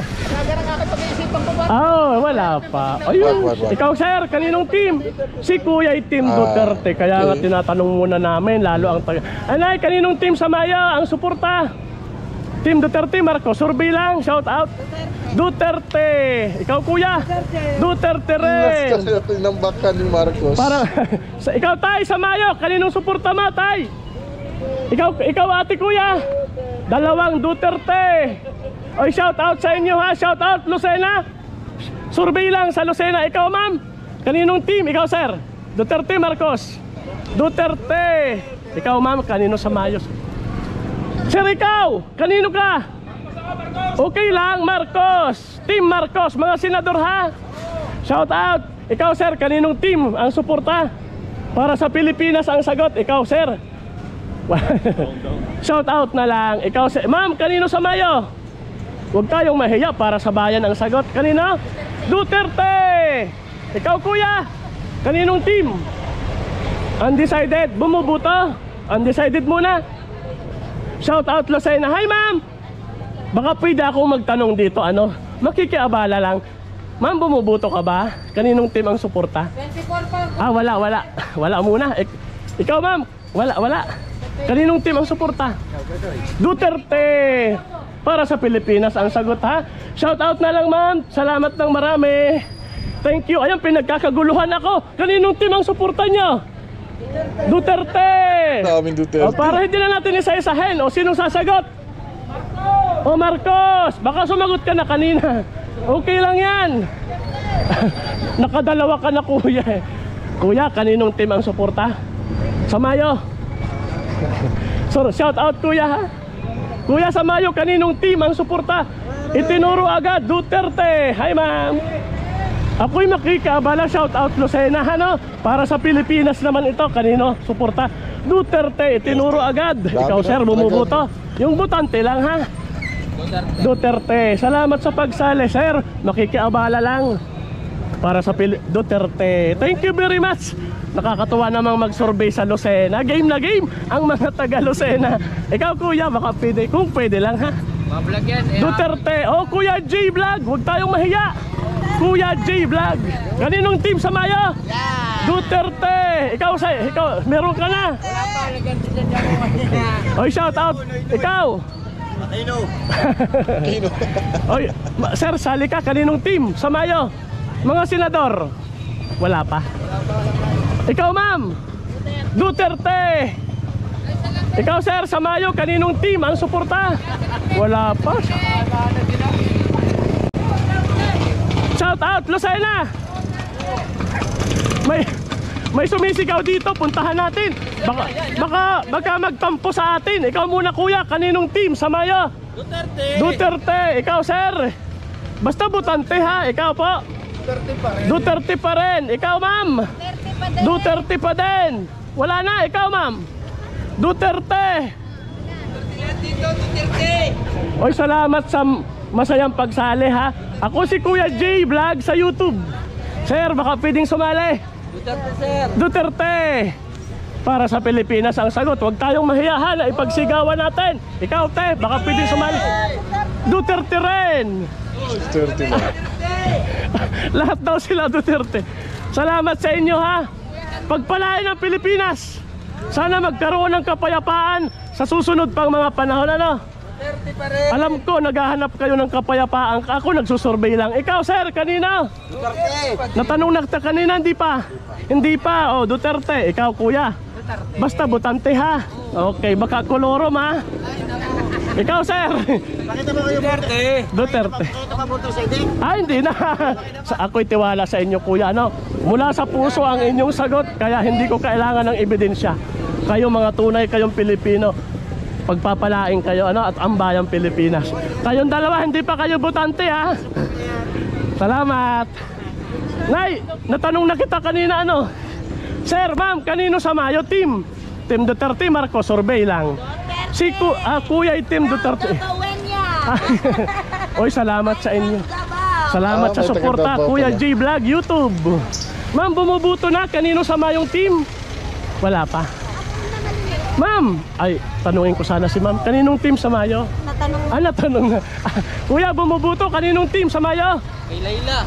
Speaker 1: Wala pa. Ayun. Ikaw sir, kaninong team? Si kuya ay Team Duterte. Kaya nga tinatanong muna namin. Lalo ang taga. Anay, kaninong team sa Mayo ang suporta? Team Duterte, Marcos. Survey lang, shout out. Duterte. Ikaw kuya? Duterte rin.
Speaker 2: Tinambakan ni Marcos.
Speaker 1: Ikaw tay sa Mayo, kaninong suporta mo tay? Ikaw ate kuya? Dalawang Duterte. Oy, shout out sa inyo ha. Shout out Lucena. Survey lang sa Lucena. Ikaw ma'am, kaninong team? Ikaw sir? Duterte, Marcos. Duterte. Ikaw ma'am, kanino sa Mayo? Sir, ikaw, kanino ka? Okay lang, Marcos. Team Marcos, mga senador ha. Shout out. Ikaw sir, kaninong team ang suporta? Para sa Pilipinas ang sagot. Ikaw sir. Shout out na lang. Ikaw sir. Ma'am, kanino sa Mayo? Huwag tayong mahiya para sa bayan ang sagot. Kanino? Duterte. Ikaw kuya, kaninong team? Undecided. Bumubuto? Undecided muna. Shout out Lucena. Hi ma'am. Baka pwede akong magtanong dito, ano? Makikiabala lang. Ma'am, bumubuto ka ba? Kaninong team ang suporta?
Speaker 5: 24 pa.
Speaker 1: Wala muna. Ikaw ma'am, wala. Kaninong team ang suporta? Duterte. Para sa Pilipinas ang sagot ha. Shout out na lang ma'am. Salamat ng marami. Thank you. Ayun, pinagkakaguluhan ako. Kaninong team ang suporta nyo? Duterte.
Speaker 2: Daming Duterte.
Speaker 1: Para hindi na natin isa-isahin. Sinong sasagot? Marcos. Baka sumagot ka na kanina. Okay lang yan. Nakadalawa ka na kuya eh. Kuya, kaninong team ang suporta? Sa Mayo. So, shout out kuya ha. Kuya, sa Mayo, kaninong team ang suporta? Itinuro agad, Duterte. Hi ma'am. Ako'y makikabala, shout out Lucena, ano? Para sa Pilipinas naman ito, kanino suporta? Duterte, itinuro agad. Ikaw sir, bumubuto. Yung butante lang ha. Duterte. Salamat sa pagsali sir. Makikiabala lang. Para sa Duterte. Thank you very much. Nakakatuwa namang mag-survey sa Lucena. Game na game ang mga taga Lucena. Ikaw kuya, baka pwede, kung pwede lang ha.
Speaker 5: Mablog yan.
Speaker 1: Duterte. Kuya J Vlog, huwag tayong mahiya. Kuya J Vlog. Kaninong team sa Mayo? Duterte. Ikaw, meron ka na.
Speaker 5: Wala pa, naganda dyan ako.
Speaker 1: Oy, shout out. Ikaw.
Speaker 2: Kino.
Speaker 1: Oy, sir, sali ka. Kaninong team sa Mayo? Mga senador. Wala pa. Ikaw ma'am. Duterte. Ikaw sir, sa Mayo, kaninong team ang suporta? Wala pa. Shout out Lucena. May sumisigaw dito, puntahan natin. Baka magtampo sa atin. Ikaw muna kuya, kaninong team sa Mayo? Duterte. Ikaw sir. Basta butante ha, ikaw po. Duterte pa rin. Ikaw, ma'am? Duterte pa din. Wala na. Ikaw, ma'am? Duterte. Oy, salamat sa masayang pagsali, ha. Ako si Kuya J Vlog sa YouTube. Sir, baka pwedeng sumali.
Speaker 5: Duterte, sir.
Speaker 1: Duterte. Para sa Pilipinas ang sagot. Huwag tayong mahiyahan na ipagsigawan natin. Ikaw, te, baka pwedeng sumali. Duterte rin.
Speaker 2: Duterte ba?
Speaker 1: Lahat daw sila Duterte. Salamat sa inyo, ha. Pagpalain ng Pilipinas. Sana magkaroon ng kapayapaan sa susunod pang mga panahon, ano?
Speaker 5: Duterte pa rin.
Speaker 1: Alam ko, naghahanap kayo ng kapayapaan. Ako nagsusurvey lang. Ikaw, sir, kanina?
Speaker 5: Duterte.
Speaker 1: Natanong na kita kanina, hindi pa? Hindi pa. Oh, Duterte. Ikaw, kuya? Basta butante, ha? Okay, baka kolorom, ha? Ikaw, sir?
Speaker 6: Pakita mo kayo.
Speaker 5: Duterte.
Speaker 1: Duterte.
Speaker 6: Pakita ka boto sa hindi.
Speaker 1: Hindi na. Ako'y tiwala sa inyo, kuya, no? Mula sa puso ang inyong sagot, kaya hindi ko kailangan ng ebidensya. Kayo mga tunay, kayong Pilipino, pagpapalain kayo, ano, at ang bayang Pilipinas. Kayong dalawa, hindi pa kayo butante, ha? Salamat. Nay, natanong na kita kanina, ano? Sir, ma'am, kanino sa Mayo? Team Duterte, Marcos, survey lang. Si Kuya ay Team Duterte. Oy, salamat sa inyo. Salamat sa
Speaker 2: may
Speaker 1: suporta,
Speaker 2: taga-Davao
Speaker 1: Kuya
Speaker 2: pala.
Speaker 1: J Vlog YouTube. Ma'am, bumubuto na. Kanino sa Mayong team? Wala pa. Ma'am, ay, tanungin ko sana si ma'am. Kaninong team sa Mayo? Natanong na. Kuya, bumubuto. Kaninong team sa Mayo?
Speaker 5: Kay Layla.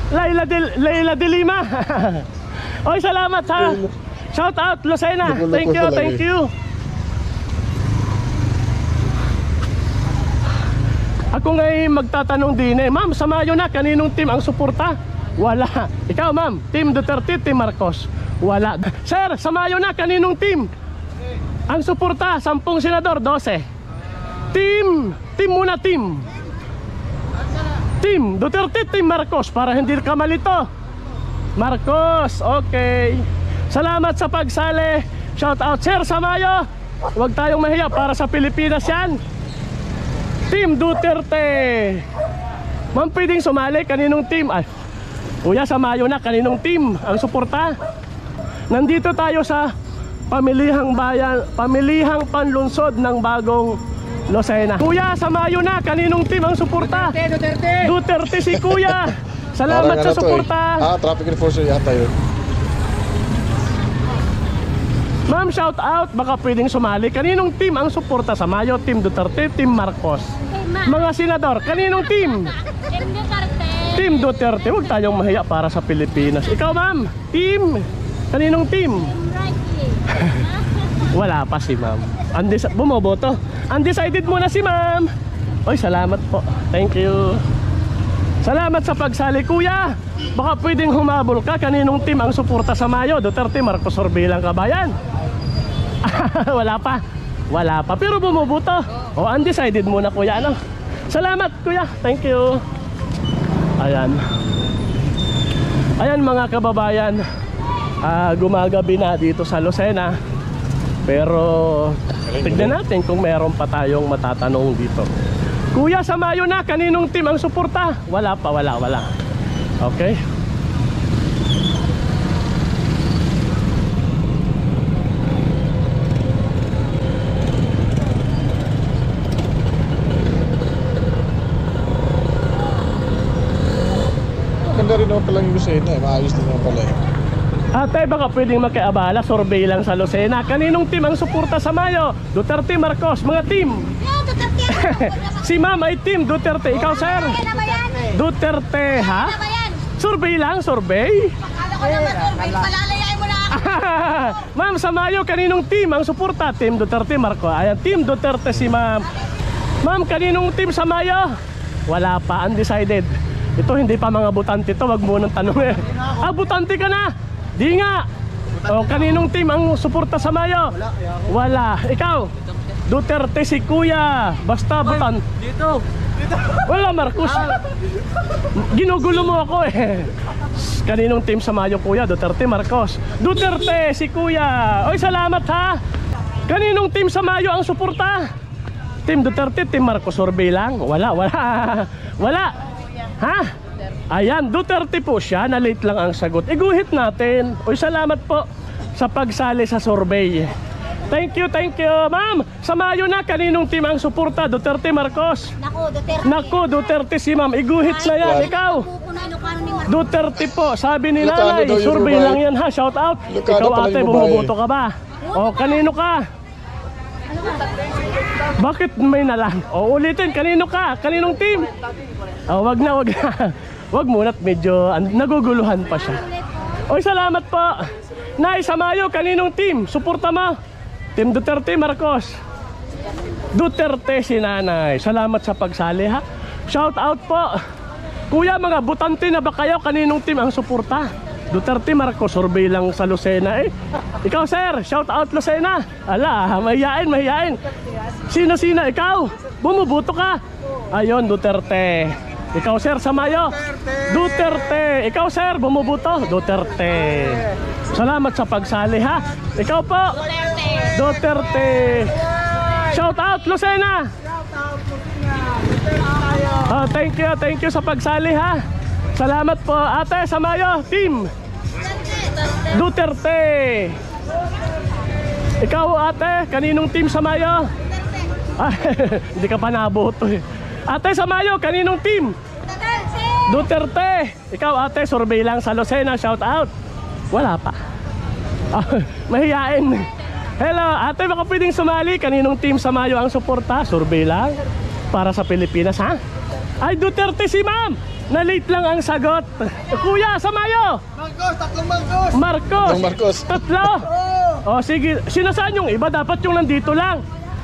Speaker 1: Layla de Lima. Oy, salamat, ha. Shout out, Lucena. Thank you, thank you. Ako nga'y magtatanong din, ma'am, sa Mayo na, kaninong team ang suporta? Wala. Ikaw, ma'am, Team Duterte, Team Marcos? Wala. Sir, sa Mayo na, kaninong team ang suporta? 10 senador, 12. Team muna, team Duterte, Team Marcos, para hindi ka malito. Marcos, okay. Salamat sa pagsali. Shout out, sir, sa Mayo. Huwag tayong mahiya, para sa Pilipinas yan. Team Duterte. Ma'am, pwedeng sumali. Kaninong team? Ay, kuya, sa Mayo na, kaninong team ang suporta? Nandito tayo sa pamilihang bayan, pamilihang panlunsod ng bagong Lucena. Kuya, sa Mayo na, kaninong team ang suporta?
Speaker 6: Duterte.
Speaker 1: Duterte si kuya. Salamat sa suporta.
Speaker 2: Traffic enforcer yata yun.
Speaker 1: Ma'am, shout out. Baka pwedeng sumali. Kaninong team ang suporta sa Mayo? Team Duterte, Team Marcos. Mga senador, kaninong team? Team Duterte. Huwag tayong mahiya, para sa Pilipinas. Ikaw, ma'am, team? Kaninong team? Wala pa si ma'am. Bumoboto. Undecided muna si ma'am. Oy, salamat po. Thank you. Salamat sa pagsali, kuya. Baka pwedeng humabol ka. Kaninong team ang suporta sa Mayo? Duterte, Marcos, or bilang kabayan? Wala pa. Wala pa. Pero bumubuto. O, undecided muna, kuya, ano? Salamat, kuya. Thank you. Ayan. Ayan, mga kababayan. Gumagabi na dito sa Lucena. Pero tignan natin kung meron pa tayong matatanong dito. Kuya, sa Mayo na, kaninong team ang suporta? Wala pa, wala. Okay.
Speaker 2: Maganda rin naman pala yung Lucena, maayos din naman pala eh.
Speaker 1: Ate, baka pwedeng makiabala, survey lang sa Lucena. Kaninong team ang suporta sa Mayo? Duterte, Marcos, mga team. Si ma'am ay team Duterte. Ikaw, sir? Duterte, ha? Survey lang, survey.
Speaker 7: Palalayain mo na ako.
Speaker 1: Ma'am, sa Mayo, kaninong team ang suporta? Team Duterte, Marcos. Ayan, team Duterte si ma'am. Ma'am, kaninong team sa Mayo? Wala pa, undecided. Ito hindi pa mga butante to, wag mo nang tanong eh. Butante ka na? Di nga. O, kaninong team ang suporta sa Mayo? Wala. Ikaw? Duterte si kuya. Basta butan.
Speaker 5: Dito.
Speaker 1: Wala, Marcos. Ginugulo mo ako eh. Kaninong team sa Mayo, kuya? Duterte, Marcos. Duterte si kuya. Oy, salamat, ha. Kaninong team sa Mayo ang suporta? Team Duterte, Team Marcos, survey lang. Wala. Ha? Ayan, Duterte po siya, na late lang ang sagot. Iguhit natin. Uy, salamat po sa pagsali sa survey. Thank you, thank you. Ma'am, sa Mayo na, kaninong team ang suporta? Duterte, Marcos? Naku, Duterte si ma'am. Iguhit na yan, ikaw. Duterte po, sabi ni nanay.
Speaker 2: daw yung
Speaker 1: Survey
Speaker 2: Rubay.
Speaker 1: lang yan ha, shout out.
Speaker 2: Lucano
Speaker 1: Ikaw
Speaker 2: pala
Speaker 1: ate,
Speaker 2: yung babae.
Speaker 1: bumuboto ka ba? O, kanino ka? Bakit may nalang? O, ulitin, kanino ka? Kaninong team? O, wag na. Wag muna at medyo naguguluhan pa siya. Oy, salamat po. Nay, sa Mayo, kaninong team? Suporta mo? Team Duterte, Marcos? Duterte si nanay. Salamat sa pagsali ha. Shout out po. Kuya, mga butante na ba kayo? Kaninong team ang suporta? Duterte, Marcos, survey lang sa Lucena eh. Ikaw sir, shout out Lucena. Ala, mahihain. Sino? Ikaw? Bumubuto ka? Ayon, Duterte. Ikaw sir, sa Mayo? Duterte. Ikaw sir, bumubuto? Duterte. Salamat sa pagsali ha. Ikaw po? Duterte. Shout out Lucena. Oh, thank you sa pagsali ha. Salamat po ate sa Mayo team. Duterte. Ikaw ate, kaninong team sa Mayo? Hindi ka pa naboto eh. Ate sa Mayo, kaninong team? Duterte. Ikaw ate, survey lang sa Lucena, shout out. Wala pa. Mahihain. Hello, ate, baka pwedeng sumali. Kaninong team sa Mayo ang suporta? Survey lang para sa Pilipinas ha. Ay, Duterte si ma'am. Na late lang ang sagot. Kuya, sa Mayo?
Speaker 6: Marcos, tatlong Marcos.
Speaker 1: Marcos.
Speaker 2: Marcos.
Speaker 1: Tatlo. O sige, sinasaan yung iba? Dapat yung nandito lang.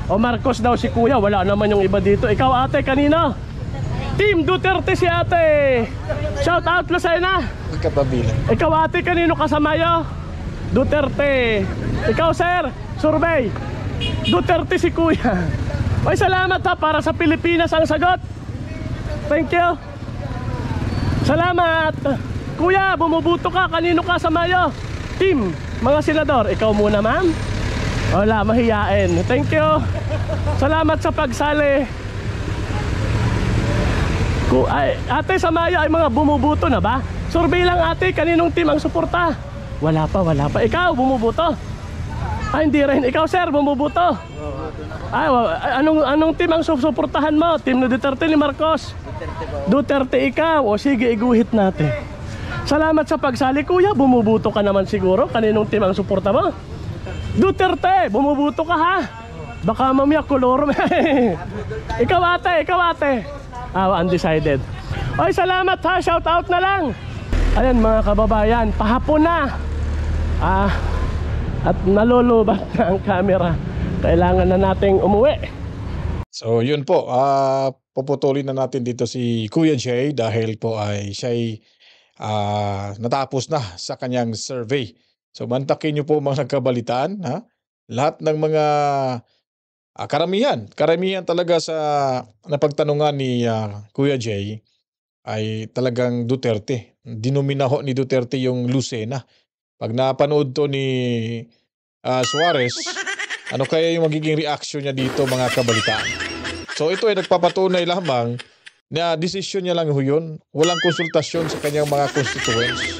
Speaker 1: O Marcos daw si kuya, wala naman yung iba dito. Ikaw ate, kanino? Team Duterte si ate. Shout out Lucena.
Speaker 2: Kapabilan.
Speaker 1: Ikaw ate, kanino ka sa Mayo? Duterte. Ikaw sir, survey. Duterte si kuya. Ay salamat ha, para sa Pilipinas ang sagot. Thank you. Salamat. Kuya, bumubuto ka. Kanino ka sa Mayo? Team, mga senador. Ikaw muna ma'am. Wala, mahiyain. Thank you. Salamat sa pagsali. Ate, sa Mayo ay mga bumubuto na ba? Survey lang ate, kaninong team ang suporta? Wala pa. Ikaw, bumubuto? Ay, hindi rin. Ikaw sir, bumubuto? Ay, anong team ang suportahan mo? Team ni Duterte ni Marcos? Duterte ikaw. O sige, iguhit natin. Salamat sa pagsali kuya. Bumubuto ka naman siguro. Kaninong team ang suporta mo? Duterte, bumubuto ka ha. Baka mamaya kolor. Ikaw ate. Undecided. Ay, salamat ha. Shout out na lang. Ayan mga kababayan, pahapon na. At nalulubat na ang camera. Kailangan na nating umuwi.
Speaker 2: So yun po, puputulin na natin dito si Kuya Jay dahil po ay siya'y natapos na sa kanyang survey. So mantakin nyo po mga nagkabalitaan, ha? Lahat ng mga karamihan talaga sa napagtanungan ni Kuya Jay ay talagang Duterte. Dinominaho ni Duterte yung Lucena. Pag napanood to ni Suarez, ano kaya yung magiging reaction niya dito mga kabalitaan? So ito ay nagpapatunay lamang na desisyon niya lang yun. Walang konsultasyon sa kanyang mga constituents.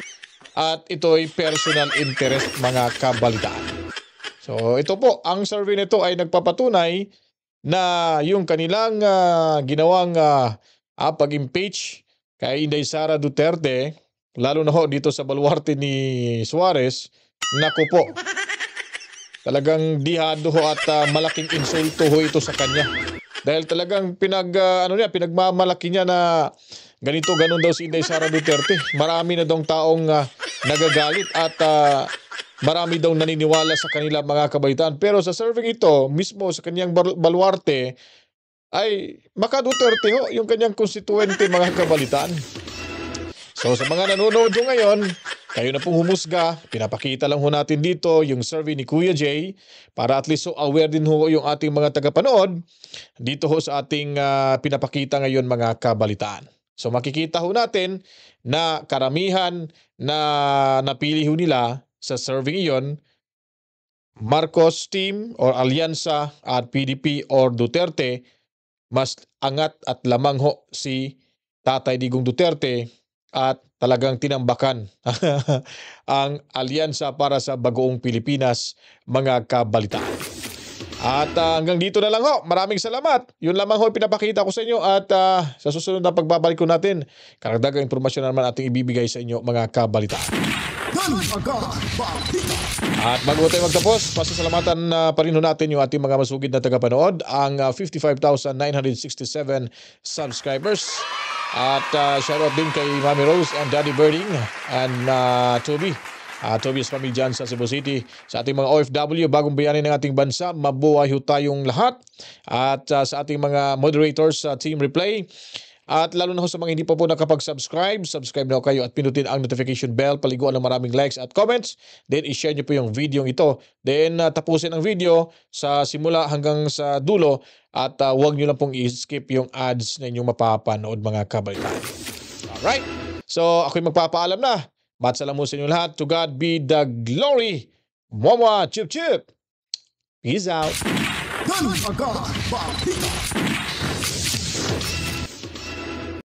Speaker 2: At ito ay personal interest mga kabalitaan. So ito po, ang survey nito ay nagpapatunay na yung kanilang ginawang pag-impeach kay Inday Sara Duterte, lalo na ho dito sa baluarte ni Suarez, naku po, talagang dihado ho at malaking insulto ho ito sa kanya. Dahil talagang pinagmamalaki niya na ganito-ganon daw si Inday Sara Duterte. Marami na daw taong nagagalit at marami daw naniniwala sa kanila mga kabaitan. Pero sa survey ito, mismo sa kanyang baluarte, ay maka-Duterte ho yung kanyang konstituente mga kabalitan. So sa mga nanonood ho ngayon, kayo na pong humusga. Pinapakita lang ho natin dito yung survey ni Kuya Jay para at least so aware din ho yung ating mga tagapanood dito ho sa ating pinapakita ngayon mga kabalitaan. So makikita ho natin na karamihan na napili ho nila sa survey iyon, Marcos team or alyansa at PDP or Duterte, mas angat at lamang ho si Tatay Digong Duterte at talagang tinambakan ang alyansa para sa Bagoong Pilipinas, mga kabalitaan. At hanggang dito na lang ho. Maraming salamat. Yun lamang ho pinapakita ko sa inyo at sa susunod na pagbabalik ko natin, karagdagang impormasyon na naman ating ibibigay sa inyo, mga kabalitaan. At bago tayo magtapos, pasasalamatan pa rin ho natin yung ating mga masugid na tagapanood, ang 55,967 subscribers. At shoutout din kay Mami Rose and Daddy Birding and Toby. Tobias kami dyan sa Cebu City. Sa ating mga OFW, bagong bayani ng ating bansa, mabuhay ho tayong lahat. At sa ating mga moderators sa Team Replay, at lalo na ho sa mga hindi pa po nakapag-subscribe, subscribe na ho kayo at pinutin ang notification bell, paliguan ng maraming likes at comments. Then i-share nyo po yung video ito. Then tapusin ang video sa simula hanggang sa dulo at huwag nyo lang pong i-skip yung ads na inyong mapapanood, mga kabalitaan. Alright, so ako'y magpapaalam na. Matsalamu sa inyo lahat. To God be the glory. Mwah mwah, chip chip. Peace out.